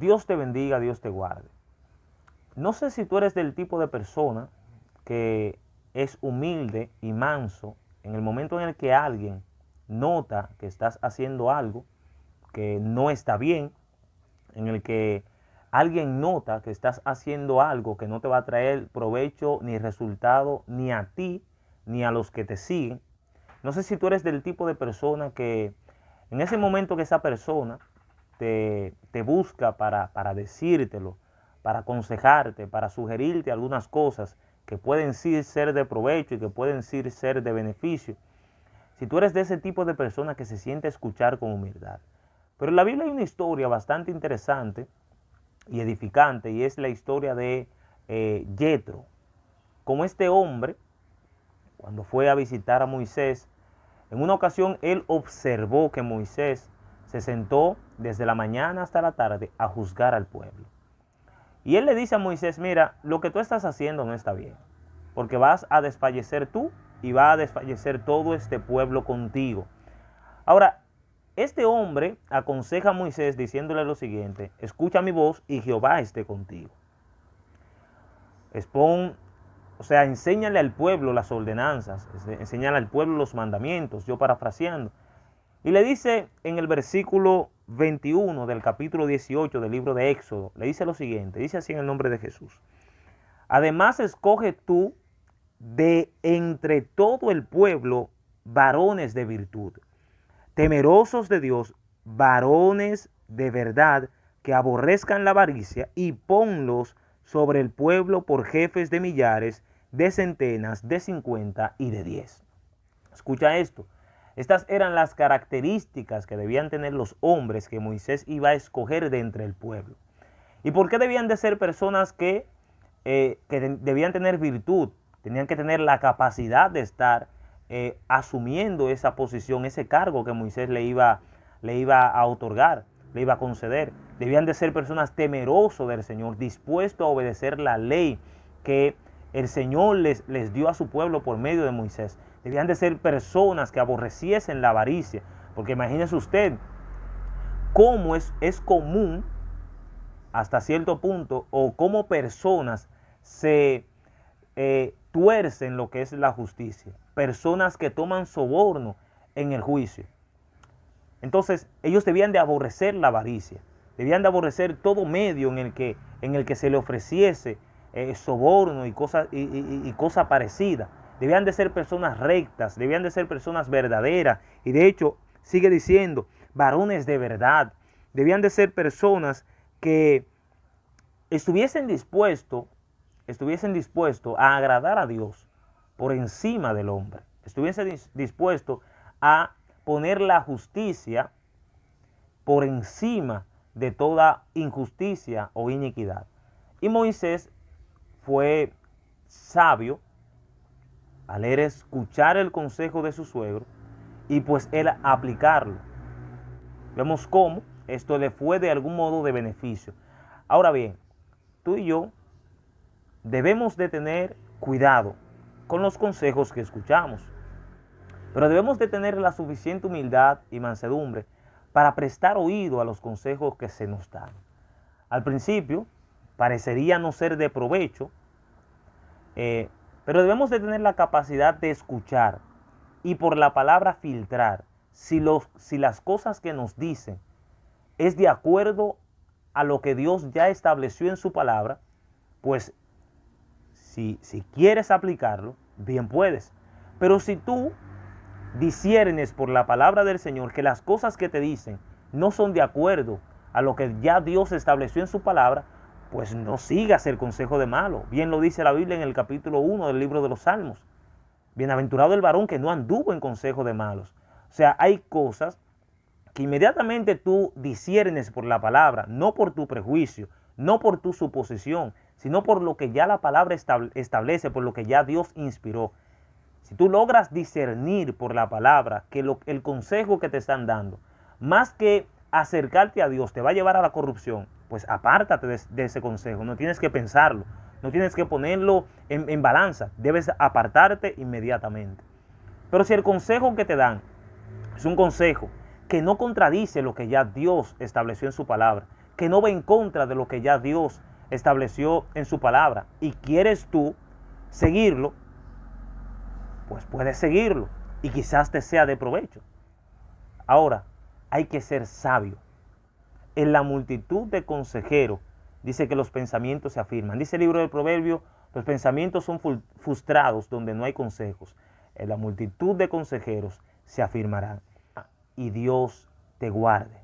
Dios te bendiga, Dios te guarde. No sé si tú eres del tipo de persona que es humilde y manso en el momento en el que alguien nota que estás haciendo algo que no está bien, en el que alguien nota que estás haciendo algo que no te va a traer provecho ni resultado ni a ti ni a los que te siguen. No sé si tú eres del tipo de persona que en ese momento que esa persona te busca para decírtelo, para aconsejarte, para sugerirte algunas cosas que pueden sí ser de provecho y que pueden sí ser de beneficio. Si tú eres de ese tipo de persona que se siente escuchar con humildad. Pero en la Biblia hay una historia bastante interesante y edificante, y es la historia de Yetro. Como este hombre, cuando fue a visitar a Moisés, en una ocasión él observó que Moisés se sentó desde la mañana hasta la tarde a juzgar al pueblo. Y él le dice a Moisés, mira, lo que tú estás haciendo no está bien, porque vas a desfallecer tú y va a desfallecer todo este pueblo contigo. Ahora, este hombre aconseja a Moisés diciéndole lo siguiente: escucha mi voz y Jehová esté contigo. Expon, o sea, enséñale al pueblo las ordenanzas, enséñale al pueblo los mandamientos, yo parafraseando. Y le dice en el versículo 21 del capítulo 18 del libro de Éxodo, le dice lo siguiente, dice así en el nombre de Jesús: además escoge tú de entre todo el pueblo varones de virtud, temerosos de Dios, varones de verdad, que aborrezcan la avaricia, y ponlos sobre el pueblo por jefes de millares, de centenas, de 50 y de 10. Escucha esto. Estas eran las características que debían tener los hombres que Moisés iba a escoger de entre el pueblo. ¿Y por qué debían de ser personas que debían tener virtud? Tenían que tener la capacidad de estar asumiendo esa posición, ese cargo que Moisés le iba a otorgar, le iba a conceder. Debían de ser personas temerosas del Señor, dispuestos a obedecer la ley que el Señor les dio a su pueblo por medio de Moisés. Debían de ser personas que aborreciesen la avaricia, porque imagínese usted cómo es común hasta cierto punto, o cómo personas se tuercen lo que es la justicia, personas que toman soborno en el juicio. Entonces ellos debían de aborrecer la avaricia, debían de aborrecer todo medio en el que se le ofreciese soborno y cosa parecida. Debían de ser personas rectas, debían de ser personas verdaderas, y de hecho sigue diciendo varones de verdad. Debían de ser personas que estuviesen dispuestos a agradar a Dios por encima del hombre, estuviesen dispuestos a poner la justicia por encima de toda injusticia o iniquidad. Y Moisés fue sabio al escuchar el consejo de su suegro y pues él aplicarlo. Vemos cómo esto le fue de algún modo de beneficio. Ahora bien, tú y yo debemos de tener cuidado con los consejos que escuchamos, pero debemos de tener la suficiente humildad y mansedumbre para prestar oído a los consejos que se nos dan. Al principio parecería no ser de provecho, pero debemos de tener la capacidad de escuchar y por la palabra filtrar si las cosas que nos dicen es de acuerdo a lo que Dios ya estableció en su palabra. Pues si quieres aplicarlo, bien puedes. Pero si tú disiernes por la palabra del Señor que las cosas que te dicen no son de acuerdo a lo que ya Dios estableció en su palabra, pues no sigas el consejo de malo. Bien lo dice la Biblia en el capítulo 1 del libro de los Salmos. Bienaventurado el varón que no anduvo en consejo de malos. O sea, hay cosas que inmediatamente tú disiernes por la palabra, no por tu prejuicio, no por tu suposición, sino por lo que ya la palabra establece, por lo que ya Dios inspiró. Si tú logras discernir por la palabra que el consejo que te están dando, más que acercarte a Dios, te va a llevar a la corrupción, pues apártate de ese consejo. No tienes que pensarlo, no tienes que ponerlo en balanza, debes apartarte inmediatamente. Pero si el consejo que te dan es un consejo que no contradice lo que ya Dios estableció en su palabra, que no va en contra de lo que ya Dios estableció en su palabra, y quieres tú seguirlo, pues puedes seguirlo y quizás te sea de provecho. Ahora, hay que ser sabio. En la multitud de consejeros, dice que los pensamientos se afirman. Dice el libro del Proverbio, los pensamientos son frustrados donde no hay consejos. En la multitud de consejeros se afirmarán. Y Dios te guarde.